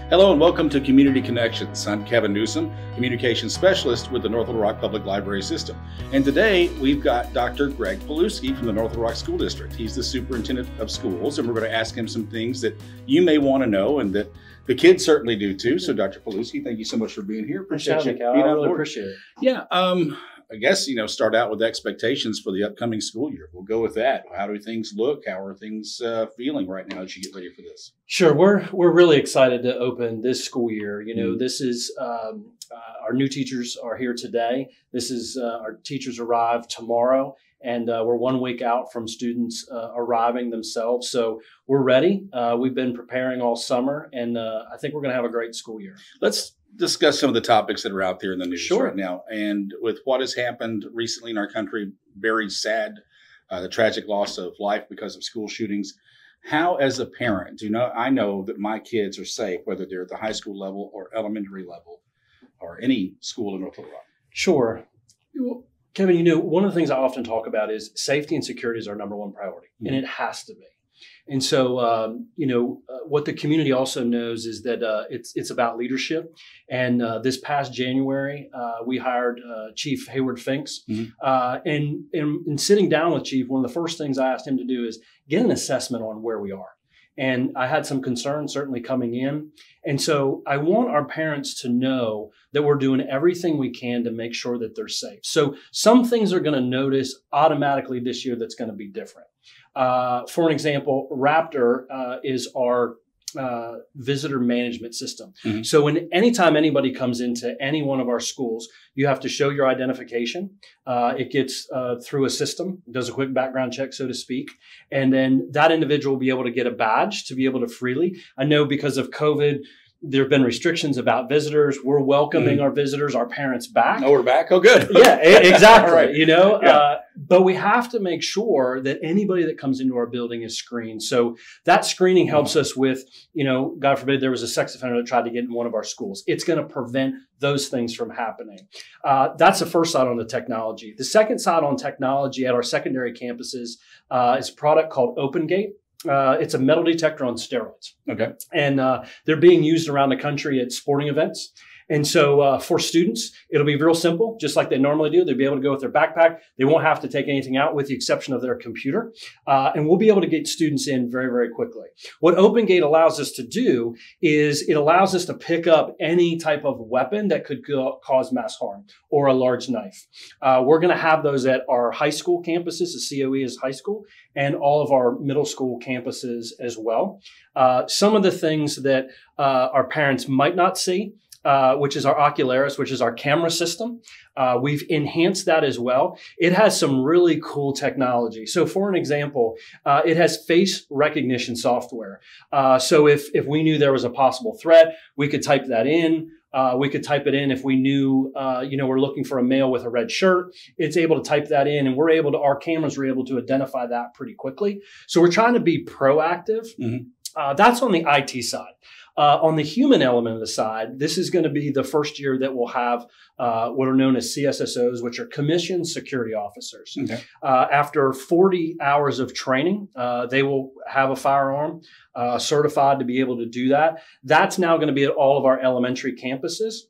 Hello and welcome to Community Connections. I'm Kevin Newsom, Communications Specialist with the North Little Rock Public Library System. And today we've got Dr. Greg Pilewski from the North Little Rock School District. He's the Superintendent of Schools, and we're going to ask him some things that you may want to know and that the kids certainly do too. So Dr. Pilewski, thank you so much for being here. Appreciate you. I really appreciate it. Yeah. I guess, start out with expectations for the upcoming school year. We'll go with that. How do things look? How are things feeling right now as you get ready for this? Sure. We're really excited to open this school year. This is our new teachers are here today. This is our teachers arrive tomorrow, and we're 1 week out from students arriving themselves. So we're ready. We've been preparing all summer, and I think we're going to have a great school year. Let's discuss some of the topics that are out there in the news Sure. right now. And with what has happened recently in our country, very sad, the tragic loss of life because of school shootings. How, as a parent, I know that my kids are safe, whether they're at the high school level or elementary level or any school in North Little Rock. Sure. Well, Kevin, one of the things I often talk about is safety and security is our number one priority, and it has to be. And so, what the community also knows is that it's about leadership. And this past January, we hired Chief Hayward Finks. And in sitting down with Chief, one of the first things I asked him to do is get an assessment on where we are. And I had some concerns certainly coming in. And so I want our parents to know that we're doing everything we can to make sure that they're safe. So some things are going to notice automatically this year that's going to be different. For an example, Raptor is our visitor management system. So anytime anybody comes into any one of our schools, you have to show your identification. It gets through a system, does a quick background check, so to speak. And then that individual will be able to get a badge to be able to freely. I know because of COVID, there have been restrictions about visitors. We're welcoming our visitors, our parents back. Oh, we're back? Oh, good. Yeah, exactly. Right. But we have to make sure that anybody that comes into our building is screened. So that screening helps us with, God forbid there was a sex offender that tried to get in one of our schools. It's going to prevent those things from happening. That's the first side on the technology. The second side on technology at our secondary campuses is a product called OpenGate. It's a metal detector on steroids. Okay. And they're being used around the country at sporting events. And so for students, it'll be real simple, just like they normally do. They'll be able to go with their backpack. They won't have to take anything out with the exception of their computer. And we'll be able to get students in very, very quickly. What OpenGate allows us to do is it allows us to pick up any type of weapon that could cause mass harm or a large knife. We're going to have those at our high school campuses. The COE is high school, and all of our middle school campuses as well. Some of the things that our parents might not see, which is our Ocularis, which is our camera system. We've enhanced that as well. It has some really cool technology. So for an example, it has face recognition software. So if we knew there was a possible threat, we could type that in. We could type it in if we knew, we're looking for a male with a red shirt. It's able to type that in, and our cameras were able to identify that pretty quickly. So we're trying to be proactive. That's on the IT side. On the human element of the side, this is going to be the first year that we'll have what are known as CSSOs, which are commissioned security officers. Okay. After 40 hours of training, they will have a firearm certified to be able to do that. That's now going to be at all of our elementary campuses.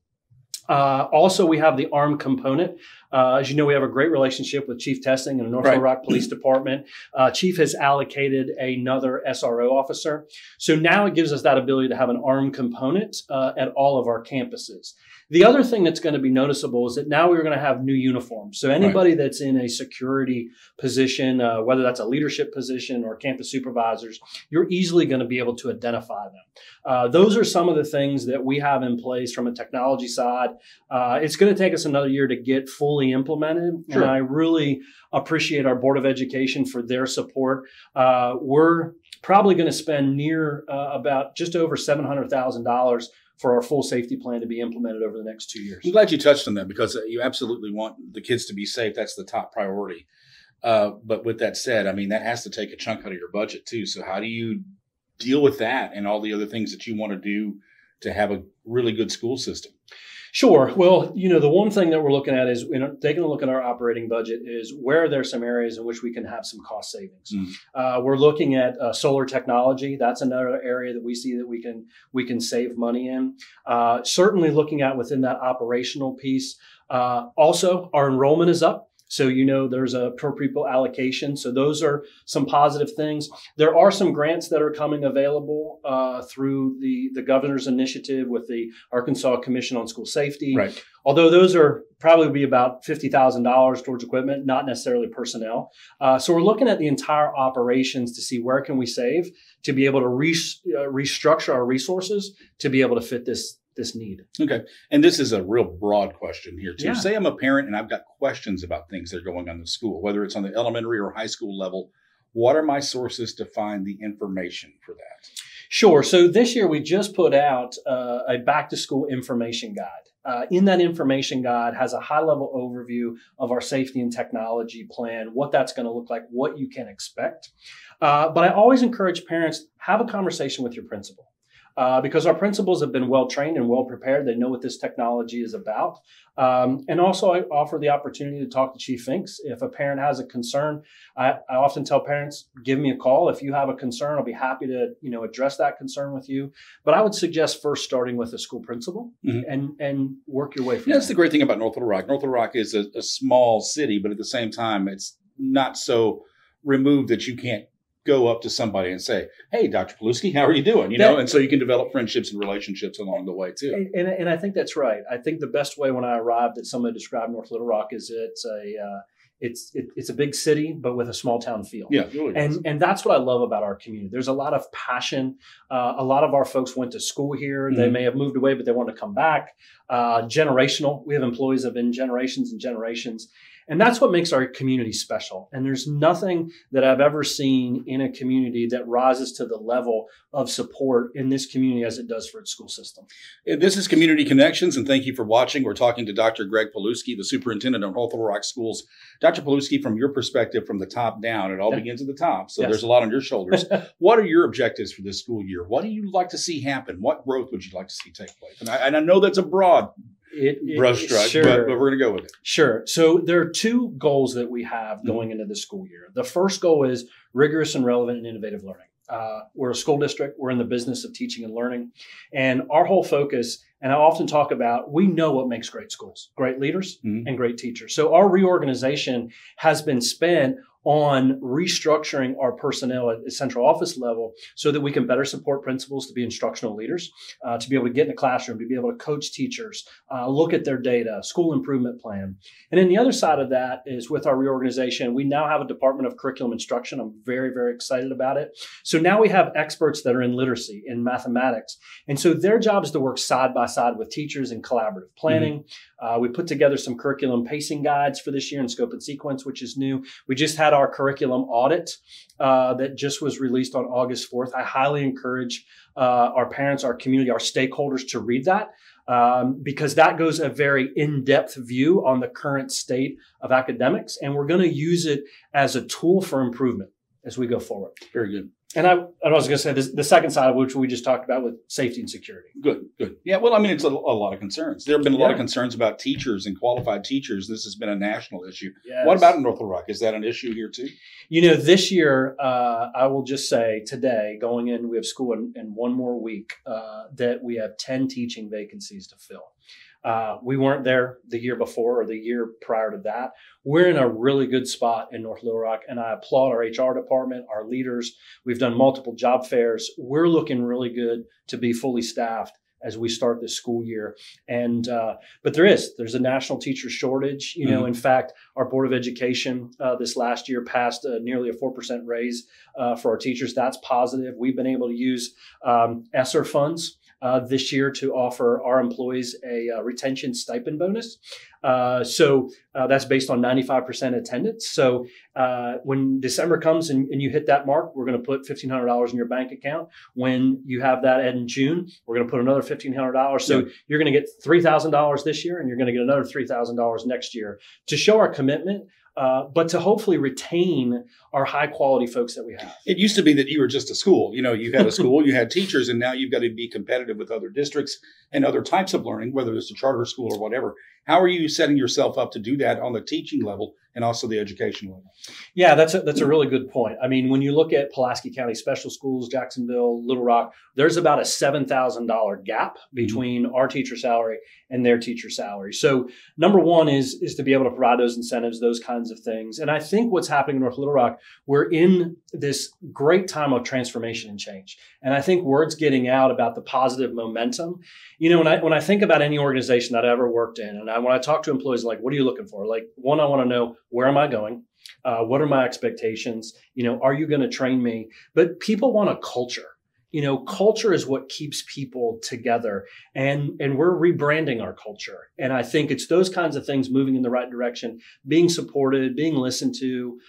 Also, we have the armed component. As you know, we have a great relationship with Chief Testing and the North Little Rock Police Department. Chief has allocated another SRO officer. So now it gives us that ability to have an armed component at all of our campuses. The other thing that's going to be noticeable is that now we're going to have new uniforms. So anybody that's in a security position, whether that's a leadership position or campus supervisors, you're easily going to be able to identify them. Those are some of the things that we have in place from a technology side. It's going to take us another year to get fully implemented. Sure. And I really appreciate our Board of Education for their support. We're probably going to spend about just over $700,000 for our full safety plan to be implemented over the next 2 years. I'm glad you touched on that because you absolutely want the kids to be safe. That's the top priority. But with that said, that has to take a chunk out of your budget too. So how do you deal with that and all the other things that you want to do to have a really good school system? Sure. Well, the one thing that we're looking at is, taking a look at our operating budget is where are there some areas in which we can have some cost savings. We're looking at solar technology. That's another area that we see that we can save money in. Certainly looking at within that operational piece. Also, our enrollment is up. So, there's a per pupil allocation. So those are some positive things. There are some grants that are coming available through the governor's initiative with the Arkansas Commission on School Safety. Right. Although those are probably be about $50,000 towards equipment, not necessarily personnel. So we're looking at the entire operations to see where can we save to be able to restructure our resources to be able to fit this need. Okay. And this is a real broad question here too. Yeah. Say I'm a parent and I've got questions about things that are going on in the school, whether it's on the elementary or high school level. What are my sources to find the information for that? Sure. So this year we just put out a back to school information guide. In that information guide has a high level overview of our safety and technology plan, what that's going to look like, what you can expect. But I always encourage parents, have a conversation with your principal. Because our principals have been well trained and well prepared. They know what this technology is about. And also I offer the opportunity to talk to Chief Finks. If a parent has a concern, I often tell parents, give me a call. If you have a concern, I'll be happy to, address that concern with you. But I would suggest first starting with a school principal and work your way from there. That's the great thing about North Little Rock. North Little Rock is a small city, but at the same time, it's not so removed that you can't go up to somebody and say, hey, Dr. Pilewski, how are you doing? And so you can develop friendships and relationships along the way too. And I think that's right. I think the best way when I arrived that somebody described North Little Rock is it's a big city, but with a small town feel. Yeah, it really is. And that's what I love about our community. There's a lot of passion. A lot of our folks went to school here. They may have moved away, but they want to come back. Generational. We have employees that have been generations and generations. And that's what makes our community special. And there's nothing that I've ever seen in a community that rises to the level of support in this community as it does for its school system. This is Community Connections, and thank you for watching. We're talking to Dr. Greg Pilewski, the superintendent of North Little Rock Schools. Dr. Pilewski, from your perspective, from the top down, it all begins at the top. So there's a lot on your shoulders. What are your objectives for this school year? What do you like to see happen? What growth would you like to see take place? And I know that's a broad brushstroke, sure. but we're going to go with it. Sure. So there are two goals that we have going into the school year. The first goal is rigorous and relevant and innovative learning. We're a school district. We're in the business of teaching and learning. And our whole focus, and I often talk about, we know what makes great schools, great leaders and great teachers. So our reorganization has been spent on restructuring our personnel at the central office level so that we can better support principals to be instructional leaders, to be able to get in the classroom, to be able to coach teachers, look at their data, school improvement plan. And then the other side of that is with our reorganization, we now have a Department of Curriculum Instruction. I'm very, very excited about it. So now we have experts that are in literacy, in mathematics. And so their job is to work side by side with teachers in collaborative planning. We put together some curriculum pacing guides for this year in scope and sequence, which is new. We just had our curriculum audit that just was released on August 4th. I highly encourage our parents, our community, our stakeholders to read that because that goes a very in-depth view on the current state of academics. And we're going to use it as a tool for improvement as we go forward. Very good. And I was going to say the second side of which we just talked about with safety and security. Good. Yeah, well, I mean, it's a lot of concerns. There have been a lot of concerns about teachers and qualified teachers. This has been a national issue. Yes. What about in North Little Rock? Is that an issue here too? This year, I will just say today, going in, we have school in one more week, that we have 10 teaching vacancies to fill. We weren't there the year before or the year prior to that. We're in a really good spot in North Little Rock, and I applaud our HR department, our leaders. We've done multiple job fairs. We're looking really good to be fully staffed as we start this school year. And but there's a national teacher shortage. In fact, our Board of Education this last year passed nearly a 4% raise for our teachers. That's positive. We've been able to use ESSER funds this year to offer our employees a retention stipend bonus. So that's based on 95% attendance. So when December comes and you hit that mark, we're going to put $1,500 in your bank account. When you have that in June, we're going to put another $1,500. So you're going to get $3,000 this year, and you're going to get another $3,000 next year to show our commitment but to hopefully retain our high quality folks that we have. It used to be that you were just a school. You had a school, you had teachers, and now you've got to be competitive with other districts and other types of learning, whether it's a charter school or whatever. How are you setting yourself up to do that on the teaching level and also the education level? Yeah, that's a really good point. I mean, when you look at Pulaski County Special Schools, Jacksonville, Little Rock, there's about a $7,000 gap between our teacher salary and their teacher salary. So number one is to be able to provide those incentives, those kinds of things. And I think what's happening in North Little Rock, we're in this great time of transformation and change. And I think word's getting out about the positive momentum. When I think about any organization that I ever worked in, and when I talk to employees, like, what are you looking for? Like, one, I want to know, where am I going? What are my expectations? Are you going to train me? But people want a culture. Culture is what keeps people together, and we're rebranding our culture. And I think it's those kinds of things moving in the right direction, being supported, being listened to.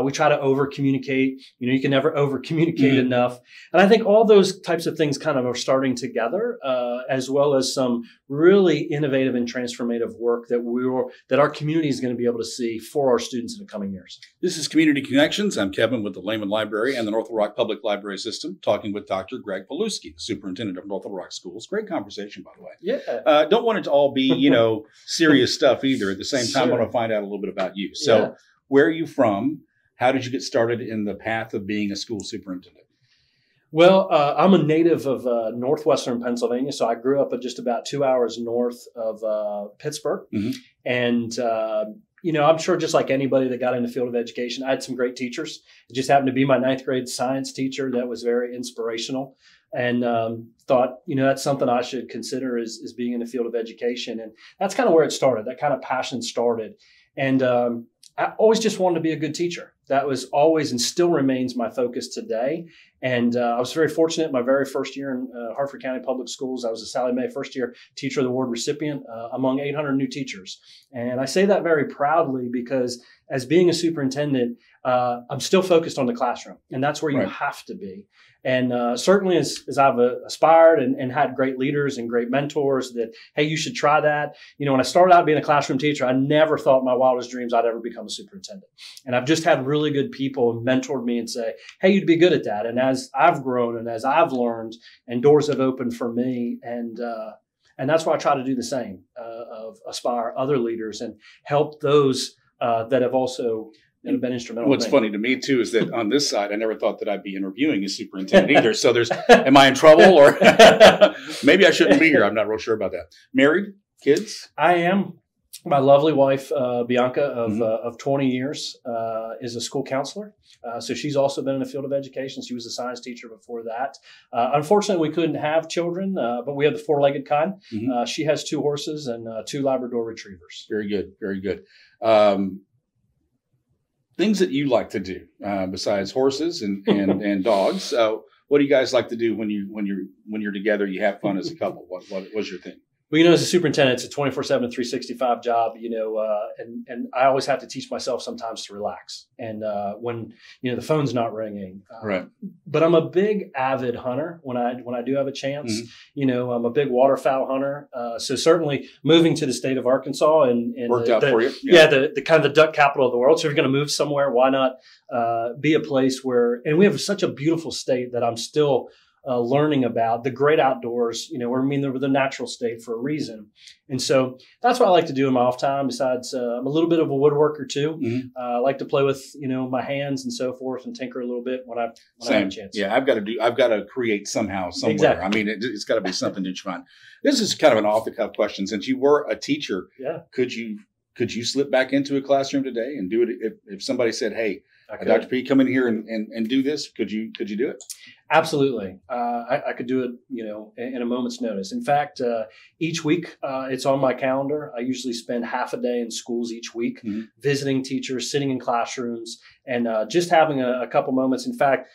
We try to over communicate. You can never over communicate enough. And I think all those types of things kind of are starting together, as well as some really innovative and transformative work that our community is going to be able to see for our students in the coming years. This is Community Connections. I'm Kevin with the Lehman Library and the North Little Rock Public Library System, talking with Dr. Greg Pilewski, Superintendent of North Little Rock Schools. Great conversation, by the way. Yeah. Don't want it to all be, serious stuff either. At the same time, I want to find out a little bit about you. So where are you from? How did you get started in the path of being a school superintendent? Well, I'm a native of northwestern Pennsylvania, so I grew up just about 2 hours north of Pittsburgh. And, I'm sure just like anybody that got in the field of education, I had some great teachers. It just happened to be my ninth grade science teacher that was very inspirational, and thought, that's something I should consider is being in the field of education. And that's kind of where it started. That kind of passion started. And I always just wanted to be a good teacher. That was always and still remains my focus today. And I was very fortunate. My very first year in Hartford County Public Schools, I was a Sally Mae First Year Teacher of the Award recipient among 800 new teachers. And I say that very proudly because as being a superintendent, I'm still focused on the classroom. And that's where you have to be. And certainly as I've aspired and had great leaders and great mentors that, hey, you should try that. When I started out being a classroom teacher, I never thought in my wildest dreams I'd ever become a superintendent. And I've just had really good people mentored me and say, hey, you'd be good at that. And as I've grown and as I've learned and doors have opened for me, and that's why I try to do the same, of aspire other leaders and help those that have also been instrumental. What's funny to me too is that on this side, I never thought that I'd be interviewing a superintendent either. So am I in trouble, or maybe I shouldn't be here? I'm not real sure about that. Married, kids? I am. My lovely wife, Bianca, of 20 years, is a school counselor. So she's also been in the field of education. She was a science teacher before that. Unfortunately, we couldn't have children, but we have the four-legged kind. She has 2 horses and 2 Labrador retrievers. Very good. Very good. Things that you like to do besides horses and dogs. What do you guys like to do when you're together? You have fun as a couple. What was your thing? Well, as a superintendent, it's a 24/7, 365 job, and I always have to teach myself sometimes to relax. And when, the phone's not ringing. Right. But I'm a big avid hunter when I do have a chance. I'm a big waterfowl hunter. So certainly moving to the state of Arkansas and worked out for you. Yeah, the kind of the duck capital of the world. So if you're going to move somewhere, why not be a place where, and we have such a beautiful state that I'm still learning about the great outdoors, we're the natural state for a reason. And so that's what I like to do in my off time. Besides, I'm a little bit of a woodworker too. I like to play with, my hands and so forth and tinker a little bit when I have a chance. Yeah. I've got to create somehow, somewhere. Exactly. I mean, it's got to be something that you find. This is kind of an off the cuff question. Since you were a teacher, could you slip back into a classroom today and do it? If somebody said, hey, Dr. P, come in here and do this, could you do it? Absolutely. I could do it, in a moment's notice. In fact, each week it's on my calendar. I usually spend half a day in schools each week, visiting teachers, sitting in classrooms, and just having a couple moments. In fact,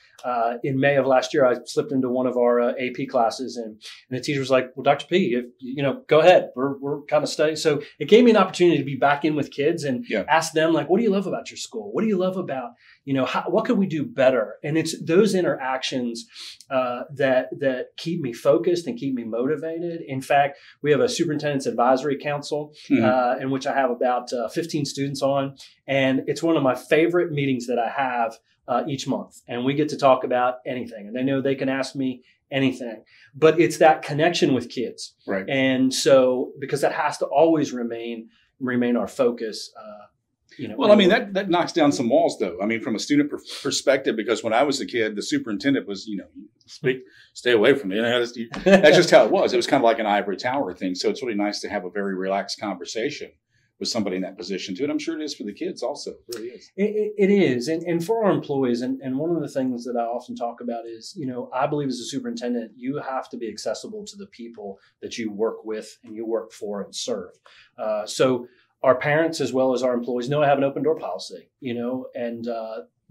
in May of last year, I slipped into one of our AP classes, and the teacher was like, well, Dr. P, go ahead. We're kind of studying. So it gave me an opportunity to be back in with kids and ask them, like, what do you love about your school? What do you love about, what could we do better? And it's those interactions that keep me focused and keep me motivated. In fact, we have a superintendent's advisory council in which I have about 15 students on, and it's one of my favorite meetings that I have each month. And we get to talk about anything, and they know they can ask me anything, but it's that connection with kids. Right. And so, because that has to always remain our focus. Well, I mean, that knocks down some walls, though. I mean, from a student perspective, because when I was a kid, the superintendent was, stay away from me. That's just how it was. It was kind of like an ivory tower thing. So it's really nice to have a very relaxed conversation with somebody in that position too. And I'm sure it is for the kids also. It really is. It is. And for our employees, and one of the things that I often talk about is, I believe as a superintendent, you have to be accessible to the people that you work with and you work for and serve. So our parents, as well as our employees, know I have an open door policy, and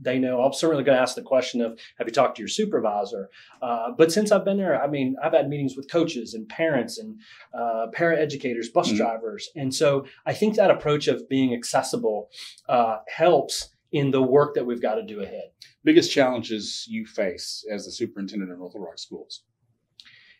they know. I'm certainly going to ask the question of, have you talked to your supervisor? But since I've been there, I mean, I've had meetings with coaches and parents and para-educators, bus drivers. And so I think that approach of being accessible helps in the work that we've got to do ahead. Biggest challenges you face as the superintendent of North Little Rock Schools?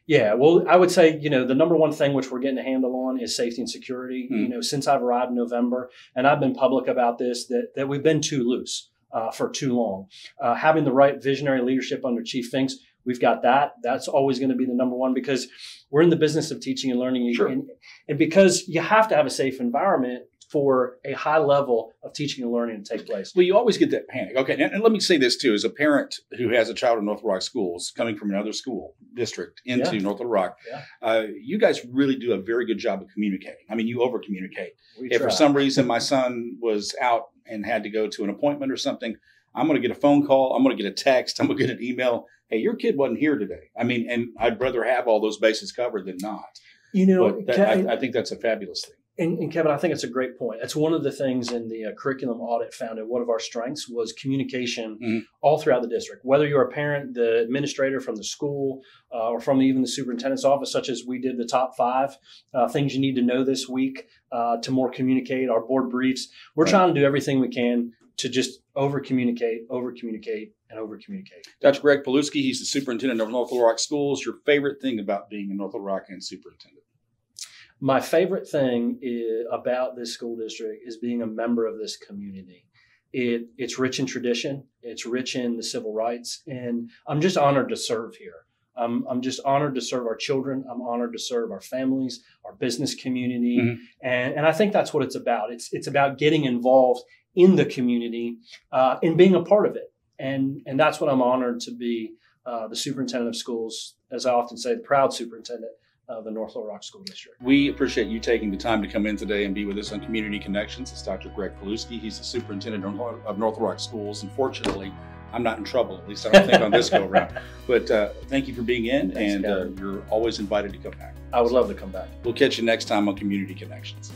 Yeah, well, I would say, the number one thing which we're getting a handle on is safety and security. Since I've arrived in November, and I've been public about this, that we've been too loose for too long. Having the right visionary leadership under Chief Finks, we've got that. That's always going to be the number one, because we're in the business of teaching and learning. Sure. And because you have to have a safe environment for a high level of teaching and learning to take place. Well, you always get that panic. Okay, and let me say this too. As a parent who has a child in North Little Rock Schools coming from another school district into North Little Rock, you guys really do a very good job of communicating. I mean, you over-communicate. If for some reason my son was out and had to go to an appointment or something, I'm going to get a phone call. I'm going to get a text. I'm going to get an email. Hey, your kid wasn't here today. I mean, and I'd rather have all those bases covered than not. I think that's a fabulous thing. And Kevin, I think it's a great point. It's one of the things in the curriculum audit found that one of our strengths was communication all throughout the district. Whether you're a parent, the administrator from the school, or from even the superintendent's office, such as we did the top 5 things you need to know this week to more communicate, our board briefs. We're trying to do everything we can to just over-communicate, and over-communicate. Dr. Greg Pilewski, he's the superintendent of North Little Rock Schools. Your favorite thing about being in North Little Rock and superintendent? My favorite thing about this school district is being a member of this community. It's rich in tradition. It's rich in the civil rights. And I'm just honored to serve here. I'm just honored to serve our children. I'm honored to serve our families, our business community. And I think that's what it's about. It's about getting involved in the community and being a part of it. And that's what I'm honored to be the superintendent of schools, as I often say, the proud superintendent of the North Little Rock School District. We appreciate you taking the time to come in today and be with us on Community Connections. It's Dr. Greg Pilewski. He's the superintendent of North Little Rock Schools. Unfortunately, I'm not in trouble, at least I don't think on this go around. But thank you for being in. Thanks, and you're always invited to come back. I would love to come back. We'll catch you next time on Community Connections.